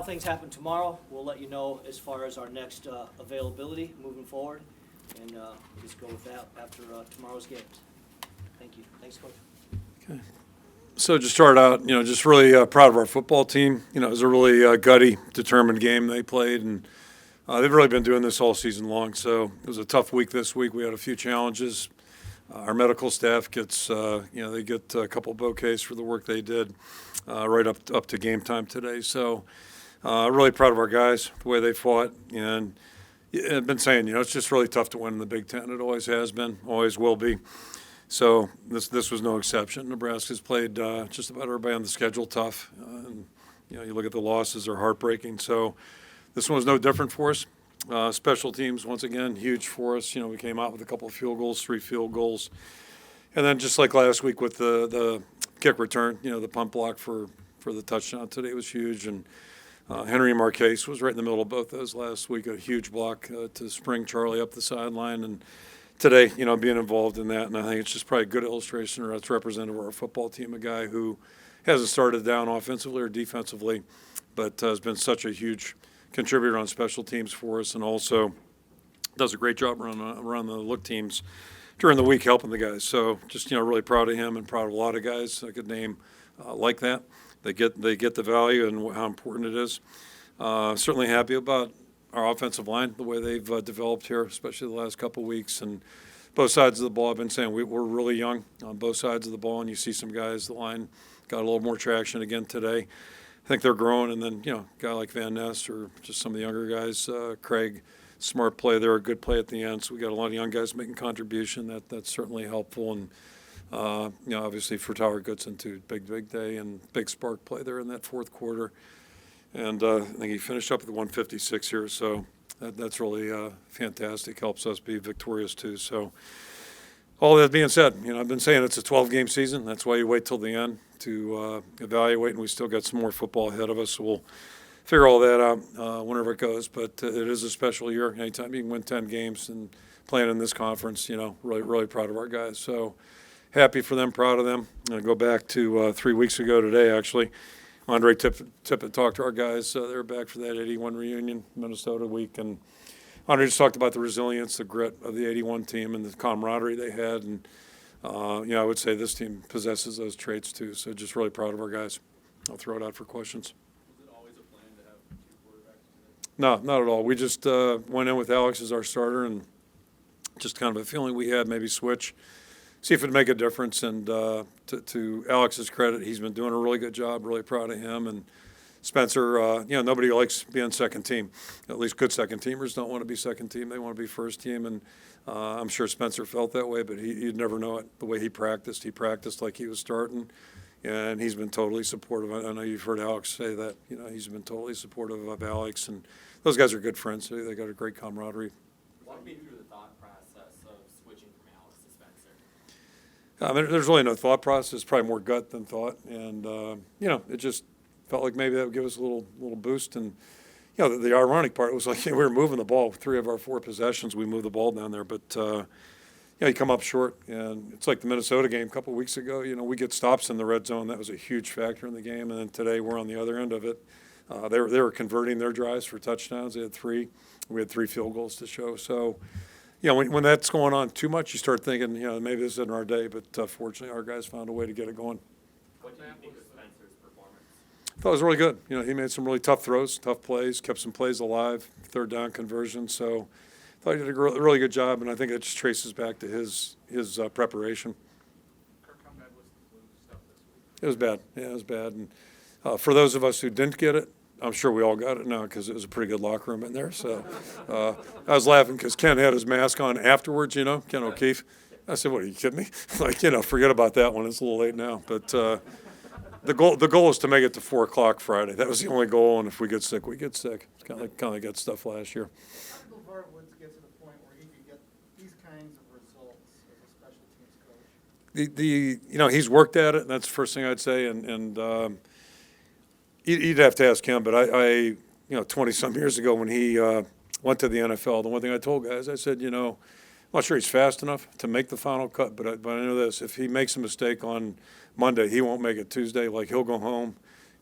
how things happen tomorrow. We'll let you know as far as our next availability moving forward, and we'll just go with that after tomorrow's games. Thank you. Thanks, Coach. Okay. So just start out, just really proud of our football team. It was a really gutty, determined game they played, and they've really been doing this all season long. So it was a tough week this week. We had a few challenges. Our medical staff gets, they get a couple bouquets for the work they did right up to game time today. So really proud of our guys, the way they fought. And I've been saying, it's just really tough to win in the Big Ten. It always has been, always will be. So this was no exception. Nebraska's played just about everybody on the schedule tough. And, you look at the losses, they're heartbreaking. So this one was no different for us. Special teams, once again, huge for us. We came out with a couple of field goals, 3 field goals. And then just like last week with the kick return, the punt block for the touchdown today was huge. And Henry Marquez was right in the middle of both those last week, a huge block to spring Charlie up the sideline. And today, being involved in that, and I think it's just probably a good illustration, or that's representative of our football team, a guy who hasn't started down offensively or defensively, but has been such a huge contributor on special teams for us, and also does a great job around the look teams during the week helping the guys. So just really proud of him and proud of a lot of guys I could name like that. They get the value and how important it is. Certainly happy about our offensive line, the way they've developed here, especially the last couple of weeks, and both sides of the ball. I've been saying we're really young on both sides of the ball, and you see some guys, the line got a little more traction again today. I think they're growing, and then, a guy like Van Ness or just some of the younger guys, Craig, smart play there, a good play at the end. So we got a lot of young guys making contribution. That's certainly helpful. And, obviously for Tower Goodson, too, big day and big spark play there in that fourth quarter. And I think he finished up with 156 here. So that's really fantastic. Helps us be victorious, too. So all that being said, I've been saying it's a 12-game season. That's why you wait till the end to evaluate, and we still got some more football ahead of us. So we'll figure all that out whenever it goes. But it is a special year. Anytime you can win 10 games and playing in this conference, really proud of our guys. So happy for them, proud of them. I go back to 3 weeks ago today, actually. Andre Tippett talked to our guys. They were back for that 81 reunion, Minnesota week, and Andre just talked about the resilience, the grit of the 81 team and the camaraderie they had. And, I would say this team possesses those traits too. So just really proud of our guys. I'll throw it out for questions. Was it always a plan to have 2 quarterbacks today? No, not at all. We just went in with Alex as our starter, and just kind of a feeling we had, maybe switch, see if it'd make a difference. And to Alex's credit, he's been doing a really good job, really proud of him. And Spencer, nobody likes being second team. At least good second teamers don't want to be second team. They want to be first team. And I'm sure Spencer felt that way, but you'd never know it the way he practiced. He practiced like he was starting, and he's been totally supportive. I know you've heard Alex say that. He's been totally supportive of Alex, and those guys are good friends. They got a great camaraderie. Walk me through the thought process of switching from Alex to Spencer. There's really no thought process. It's probably more gut than thought, and it just felt like maybe that would give us a little boost. And the ironic part was like we were moving the ball. 3 of our 4 possessions, we moved the ball down there, but you come up short. And it's like the Minnesota game a couple of weeks ago. We get stops in the red zone. That was a huge factor in the game. And then today we're on the other end of it. They were converting their drives for touchdowns. They had 3. We had 3 field goals to show. So. When that's going on too much, you start thinking, maybe this isn't our day. But fortunately, our guys found a way to get it going. What do you think of Spencer's performance? I thought it was really good. He made some really tough throws, tough plays, kept some plays alive, 3rd down conversion. So I thought he did a really good job, and I think it just traces back to his preparation. Kirk, how bad was the flu stuff this week? It was bad. Yeah, it was bad. And for those of us who didn't get it, I'm sure we all got it now because it was a pretty good locker room in there. So I was laughing because Ken had his mask on afterwards, Ken O'Keefe. I said, what, are you kidding me? Forget about that one. It's a little late now. But the goal is to make it to 4 o'clock Friday. That was the only goal, and if we get sick, we get sick. It's kind of like that stuff last year. How did LeVar Woods get to the point where he could get these kinds of results as a special teams coach? He's worked at it, and that's the first thing I'd say. And you'd have to ask him, but I 20-some years ago when he went to the NFL, the one thing I told guys, I said, I'm not sure he's fast enough to make the final cut, but I know this. If he makes a mistake on Monday, he won't make it Tuesday. Like, he'll go home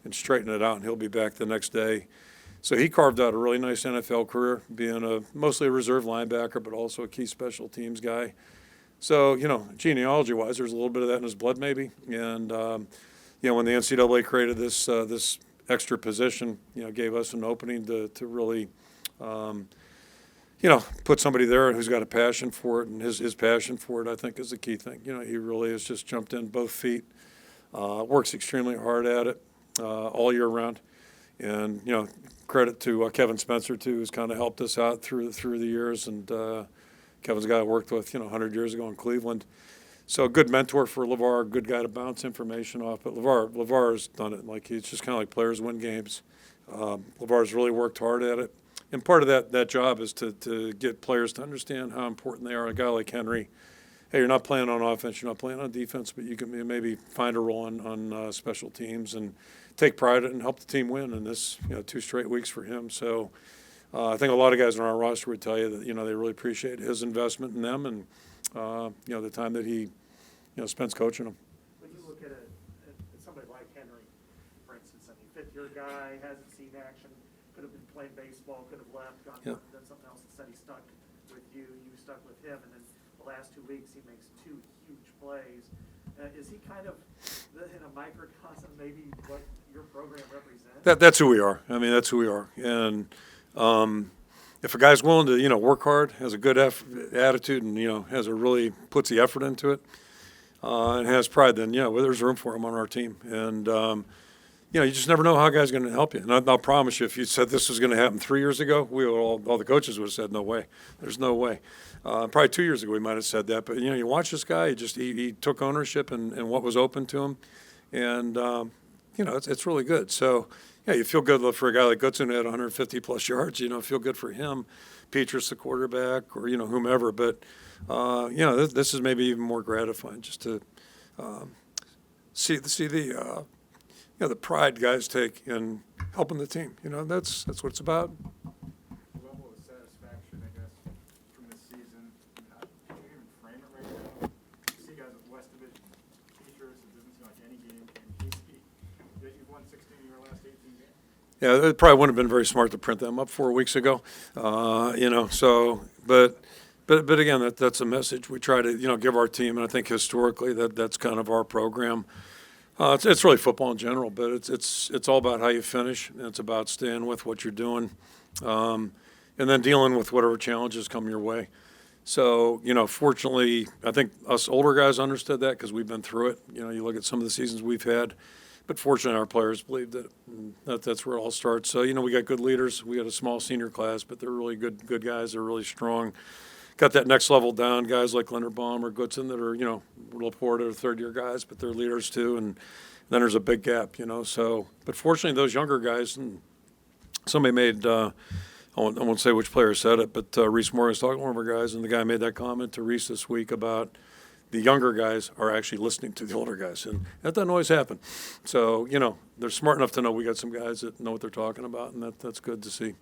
and straighten it out, and he'll be back the next day. So he carved out a really nice NFL career, being mostly a reserve linebacker, but also a key special teams guy. So, genealogy-wise, there's a little bit of that in his blood maybe. And, when the NCAA created this extra position, gave us an opening to really, put somebody there who's got a passion for it, and his passion for it, I think, is the key thing. He really has just jumped in both feet, works extremely hard at it all year round. And, credit to Kevin Spencer, too, who's kind of helped us out through the years. And Kevin's a guy I worked with, 100 years ago in Cleveland. So a good mentor for LeVar, a good guy to bounce information off. But LeVar's done it. Like, it's just kind of like players win games. LeVar's really worked hard at it. And part of that job is to get players to understand how important they are. A guy like Henry, hey, you're not playing on offense, you're not playing on defense, but you can maybe find a role on special teams and take pride in it and help the team win. And this, 2 straight weeks for him. So I think a lot of guys on our roster would tell you that, they really appreciate his investment in them and, the time that he, spends coaching them. When you look at somebody like Henry, for instance, fifth-year guy, hasn't seen action, could have been playing baseball, could have left, gone done something else. Instead, he stuck with you stuck with him, and then the last 2 weeks he makes 2 huge plays. Is he kind of in a microcosm, maybe what your program represents? That's who we are. I mean, that's who we are. And if a guy's willing to, work hard, has a good attitude, and puts the effort into it, and has pride, then there's room for him on our team. And you just never know how a guy's going to help you. And I'll promise you, if you said this was going to happen 3 years ago, all the coaches would have said, no way. There's no way. Probably 2 years ago we might have said that. But, you watch this guy, he took ownership and what was open to him. And, it's really good. So, you feel good for a guy like Goodson who had 150-plus yards. Feel good for him. Petrus, the quarterback, or, whomever. But, this is maybe even more gratifying just to see the the pride guys take in helping the team. That's what it's about. Level of satisfaction, I guess, from this season. Can you even frame it right now? You see guys with West Division features, it doesn't seem like any game can easy. You've won 16 of your last 18 games. Yeah, it probably wouldn't have been very smart to print them up 4 weeks ago. But again, that's a message we try to, give our team, and I think historically that's kind of our program. It's really football in general, but it's all about how you finish, and it's about staying with what you're doing, and then dealing with whatever challenges come your way. So, fortunately, I think us older guys understood that because we've been through it. You look at some of the seasons we've had, but fortunately our players believed it. And that's where it all starts. So, we got good leaders. We got a small senior class, but they're really good guys. They're really strong. Got that next level down, guys like Linderbaum or Goodson that are, Laporte are third-year guys, but they're leaders too, and then there's a big gap, So, but fortunately, those younger guys, and somebody made, I won't say which player said it, but Reese Moore was talking to one of our guys, and the guy made that comment to Reese this week about the younger guys are actually listening to the older guys, and that doesn't always happen. So, they're smart enough to know we got some guys that know what they're talking about, and that's good to see.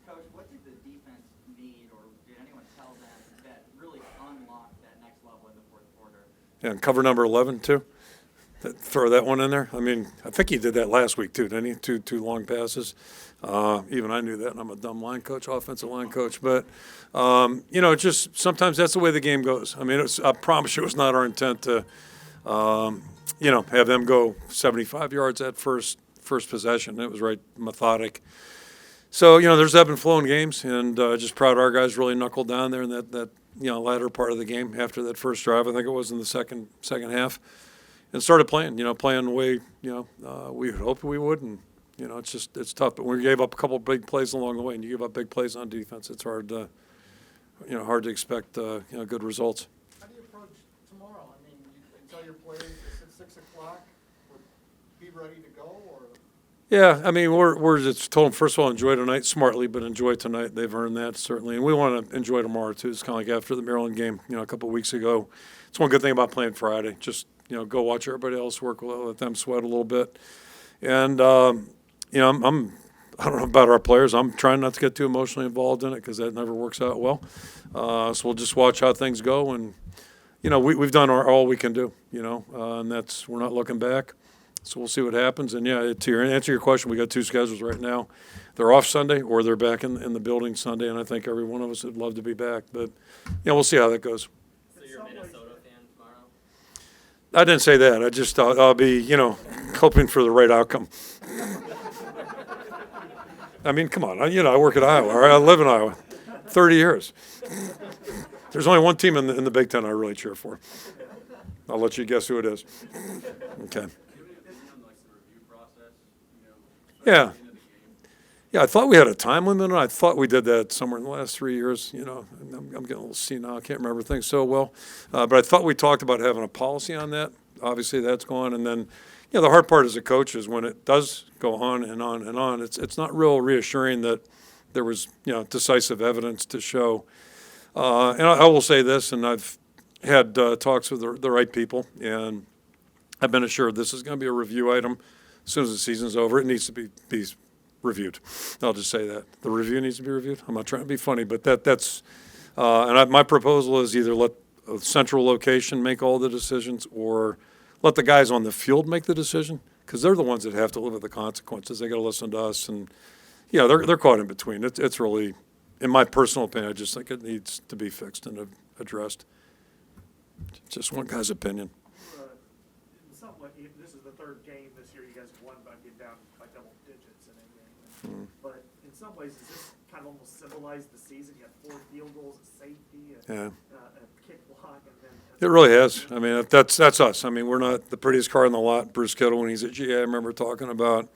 Coach, what did the defense need, or did anyone tell them that really unlocked that next level in the fourth quarter? And cover number 11 too. Throw that one in there. I mean, I think he did that last week too, didn't he? Two long passes. Even I knew that, and I'm a dumb line coach, offensive line coach. But just sometimes that's the way the game goes. I mean, I promise you, it was not our intent to, have them go 75 yards that first possession. It was right methodic. So there's ebb and flow in games, and just proud our guys really knuckled down there in that latter part of the game after that first drive. I think it was in the second half. And started playing, playing the way, we had hoped we would. And, it's tough. But we gave up a couple of big plays along the way, and you give up big plays on defense, it's hard to expect, good results. How do you approach tomorrow? I mean, you tell your players it's at 6 o'clock, be ready to go, or? Yeah, I mean, we're just told them, first of all, enjoy tonight smartly, but enjoy tonight. They've earned that, certainly. And we want to enjoy tomorrow, too. It's kind of like after the Maryland game, a couple of weeks ago. It's one good thing about playing Friday. Just, go watch everybody else work, let them sweat a little bit. And, I don't know about our players. I'm trying not to get too emotionally involved in it because that never works out well. So we'll just watch how things go. And, we've done all we can do, and we're not looking back. So we'll see what happens. And yeah, to answer your question, we got 2 schedules right now. They're off Sunday or they're back in the building Sunday, and I think every one of us would love to be back. But yeah, we'll see how that goes. So you're a Minnesota fan tomorrow? I didn't say that. I just I'll be, hoping for the right outcome. I mean, come on. I work at Iowa. All right? I live in Iowa. 30 years. There's only one team in the Big Ten I really cheer for. I'll let you guess who it is. Okay. Yeah. Yeah, I thought we had a time limit, and I thought we did that somewhere in the last 3 years. I'm getting a little senile. I can't remember things so well. But I thought we talked about having a policy on that. Obviously, that's gone. And then, the hard part as a coach is when it does go on and on and on, it's not real reassuring that there was, decisive evidence to show. And I will say this, and I've had talks with the right people, and I've been assured this is going to be a review item as soon as the season's over. It needs to be reviewed. I'll just say that. The review needs to be reviewed. I'm not trying to be funny, but that's my proposal is either let a central location make all the decisions or let the guys on the field make the decision, because they're the ones that have to live with the consequences. They got to listen to us, and they're caught in between. It's really, in my personal opinion, I just think it needs to be fixed and addressed. Just one guy's opinion. In some way, this is the 3rd game this year you guys won by getting down by double digits in a game. But in some ways, does this kind of almost symbolize the season? You have 4 field goals, a safety, a kick block, and then It really has. I mean, that's us. I mean, we're not the prettiest car in the lot. Bruce Kittle, when he's at GA, I remember talking about,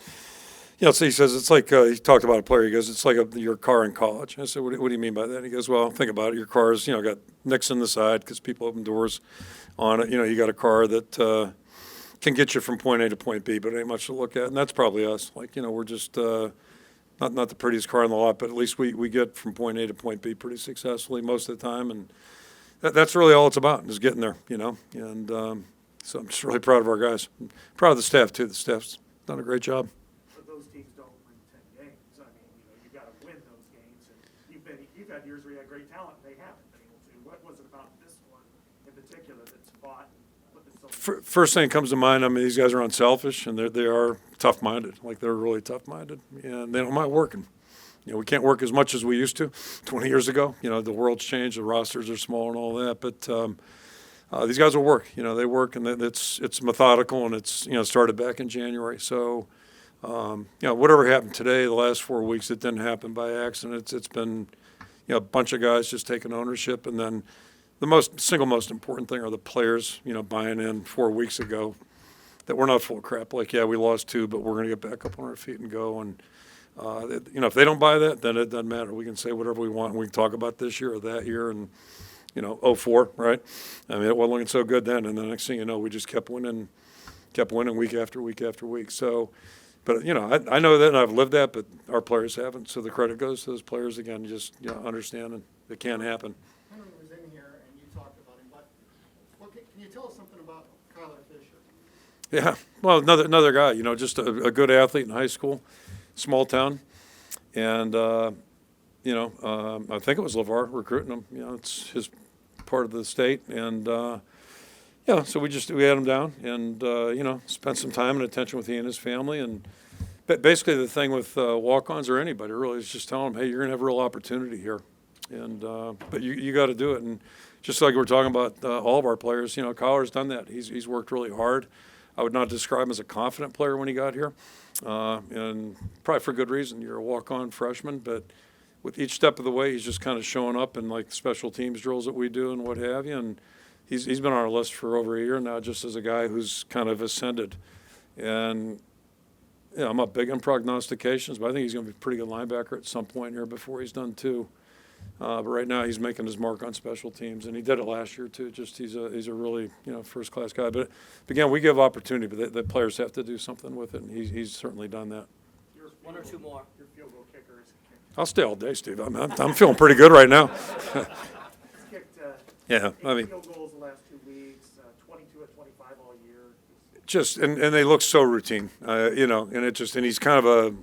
so he says it's like, he talked about a player. He goes, it's like your car in college. I said, what do you mean by that? He goes, well, think about it. Your car's, got nicks in the side because people open doors on it. You got a car that can get you from point A to point B, but it ain't much to look at. And that's probably us. Like, we're just not the prettiest car in the lot, but at least we get from point A to point B pretty successfully most of the time. And that's really all it's about, is getting there, And so I'm just really proud of our guys. I'm proud of the staff, too. The staff's done a great job. but those teams don't win 10 games. I mean, you got to win those games. And you've had years where you had great talent, and they haven't been able to. What was it about this one in particular that's fought and put this so? First thing that comes to mind, I mean, these guys are unselfish, and they are tough-minded. Like, they're really tough-minded, and they don't mind working. We can't work as much as we used to 20 years ago. The world's changed, the rosters are small and all that, but these guys will work. They work, and it's methodical, and it's started back in January. So, whatever happened today, the last 4 weeks, it didn't happen by accident. It's been a bunch of guys just taking ownership, and then the single most important thing are the players, buying in 4 weeks ago that we're not full of crap. Like, we lost 2, but we're going to get back up on our feet and go. And if they don't buy that, then it doesn't matter. We can say whatever we want. We can talk about this year or that year, and 04, right? I mean, it wasn't looking so good then, and the next thing you know, we just kept winning week after week after week. So, but I know that, and I've lived that, but our players haven't. So the credit goes to those players again. Just understanding it can't happen. Henry was in here, and you talked about him, but can you tell us something about Kyler Fisher? Yeah, well, another guy. Just a good athlete in high school. Small town, and I think it was LeVar recruiting him. It's his part of the state, and so we had him down, and spent some time and attention with he and his family, and basically the thing with walk-ons or anybody really is just telling them, hey, you're gonna have a real opportunity here, and but you got to do it, and just like we're talking about all of our players, Kyler's done that. He's worked really hard. I would not describe him as a confident player when he got here. And probably for good reason. You're a walk-on freshman, but with each step of the way, he's just kind of showing up in like special teams drills that we do and what have you. And he's been on our list for over a year now, just as a guy who's kind of ascended. And I'm not big on prognostications, but I think he's going to be a pretty good linebacker at some point here before he's done too. But right now he's making his mark on special teams, and he did it last year too. Just he's a really first-class guy. But again, we give opportunity, but the players have to do something with it, and he's certainly done that. One or two more. Your field goal kicker is kicked. I'll stay all day, Steve. I'm feeling pretty good right now. He's kicked Yeah, 8 field goals the last 2 weeks, 22 at 25 all year. Just and they look so routine, and he's kind of a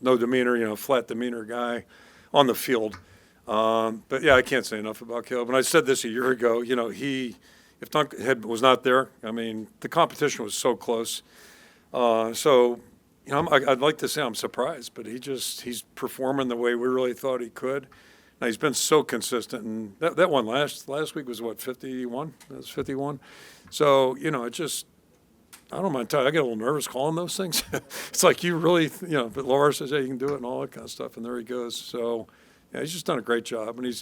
no demeanor, flat demeanor guy on the field. But yeah, I can't say enough about Caleb. And I said this a year ago. If Dunk was not there, I mean, the competition was so close. So, you know, I'd like to say I'm surprised, but he's performing the way we really thought he could. Now, he's been so consistent, and that one last week was what, 51? That was 51. So, you know, I don't mind telling you, I get a little nervous calling those things. It's like you really, you know, but Laura says, yeah, you can do it and all that kind of stuff, and there he goes. So, yeah, he's just done a great job, and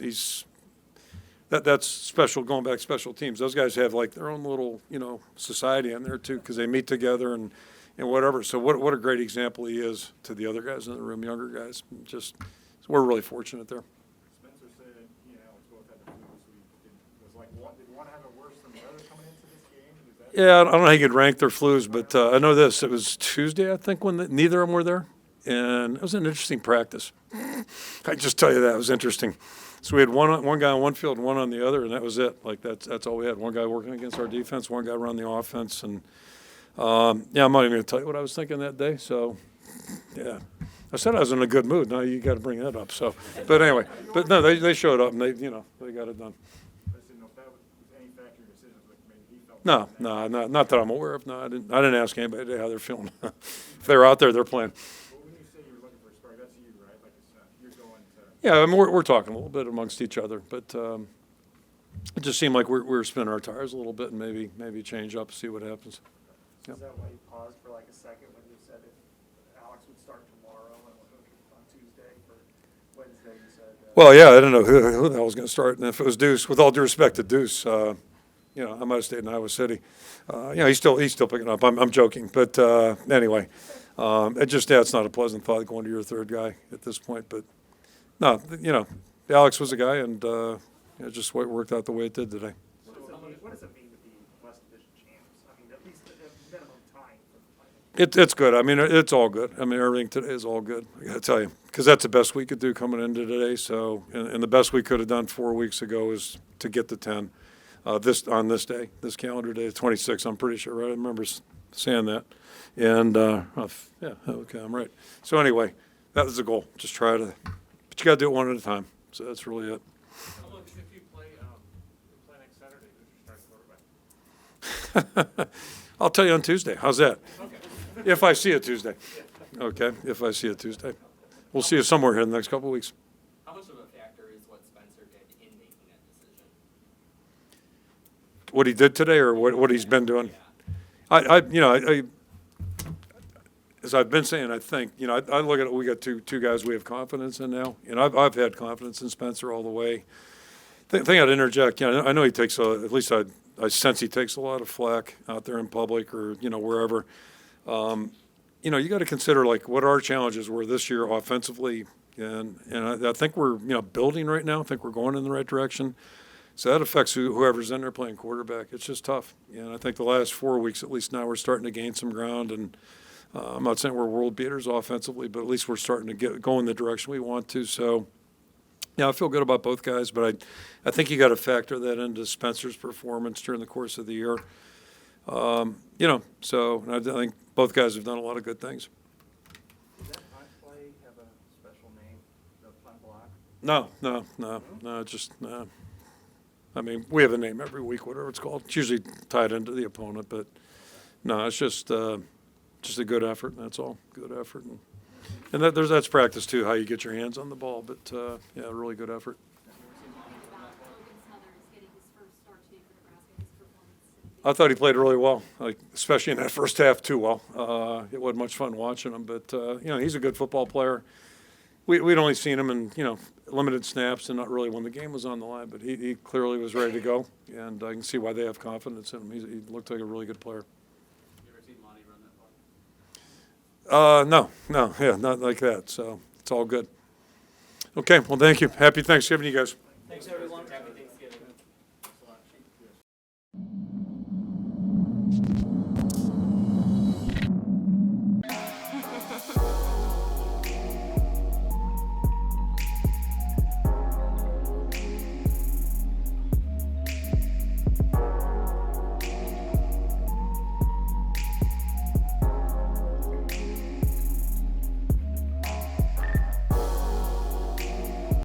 that's special, going back to special teams. Those guys have like their own little, you know, society in there too, because they meet together and whatever. So what a great example he is to the other guys in the room, younger guys. We're really fortunate there. Spencer said he and Alex both had the flu this week. Did one have it worse than the other coming into this game? Is that Yeah, I don't know how you could rank their flus, but I know this. It was Tuesday, I think, when neither of them were there. And it was an interesting practice. I just tell you that. It was interesting. So we had one guy on one field and one on the other, and that was it. Like, that's all we had. One guy working against our defense, one guy running the offense. And, yeah, I'm not even going to tell you what I was thinking that day. So, yeah. I said I was in a good mood. Now you got to bring that up. So, but anyway. But, no, they showed up, and they got it done. I just didn't know if that was any factor in your decisions, like maybe he felt. No, not that I'm aware of. No, I didn't ask anybody how they're feeling. If they're out there, they're playing. But when you say you were looking for a start, that's you, right? Like you're going to. Yeah, I mean, we're talking a little bit amongst each other, but it just seemed like we're spinning our tires a little bit and maybe change up, see what happens. Is that why you paused for like a second when you said if Alex would start tomorrow and on Tuesday for Wednesday, you said? Well, yeah, I didn't know who the hell was going to start, and if it was Deuce, with all due respect to Deuce, you know, I might have stayed in Iowa City. You know, he's still picking up. I'm joking, but anyway, it's not a pleasant thought going to your third guy at this point, but. No, you know, Alex was a guy, and just worked out the way it did today. What does it mean to be West Division champs? I mean, at least at minimum time for the title. It's good. I mean, it's all good. I mean, everything today is all good. I got to tell you, because that's the best we could do coming into today. So, and the best we could have done 4 weeks ago is to get the 10 on this day, this calendar day, the 26th. I'm pretty sure, right? I remember saying that. And yeah, okay, I'm right. So anyway, that was the goal. Just try to. But you got to do it one at a time. So that's really it. How much if you play next Saturday? Who's your starting quarterback? I'll tell you on Tuesday. How's that? Okay. If I see it Tuesday. Okay, if I see it Tuesday. We'll see you somewhere here in the next couple of weeks. How much of a factor is what Spencer did in making that decision? What he did today or what he's been doing? Yeah. As I've been saying, I think, I look at it, we got two guys we have confidence in now, and I've had confidence in Spencer all the way. Thing I'd interject, I know he takes, at least I sense he takes a lot of flack out there in public or, wherever. You got to consider, like, what our challenges were this year offensively, and I think we're, building right now. I think we're going in the right direction. So that affects whoever's in there playing quarterback. It's just tough. And I think the last 4 weeks, at least now, we're starting to gain some ground, and I'm not saying we're world beaters offensively, but at least we're starting to go in the direction we want to. So, yeah, I feel good about both guys, but I think you got to factor that into Spencer's performance during the course of the year. So I think both guys have done a lot of good things. Does that punt play have a special name, the punt block? No, just no. I mean, we have a name every week, whatever it's called. It's usually tied into the opponent, but no, it's just a good effort. That's all. Good effort, and that's practice too. How you get your hands on the ball, but yeah, really good effort. I thought he played really well, like especially in that first half too well. It wasn't much fun watching him, but he's a good football player. We'd only seen him in limited snaps and not really when the game was on the line, but he clearly was ready to go, and I can see why they have confidence in him. He looked like a really good player. You ever seen Monty run that far? No, not like that. So it's all good. Okay, well, thank you. Happy Thanksgiving, you guys. Thanks, everyone. Happy Thanksgiving.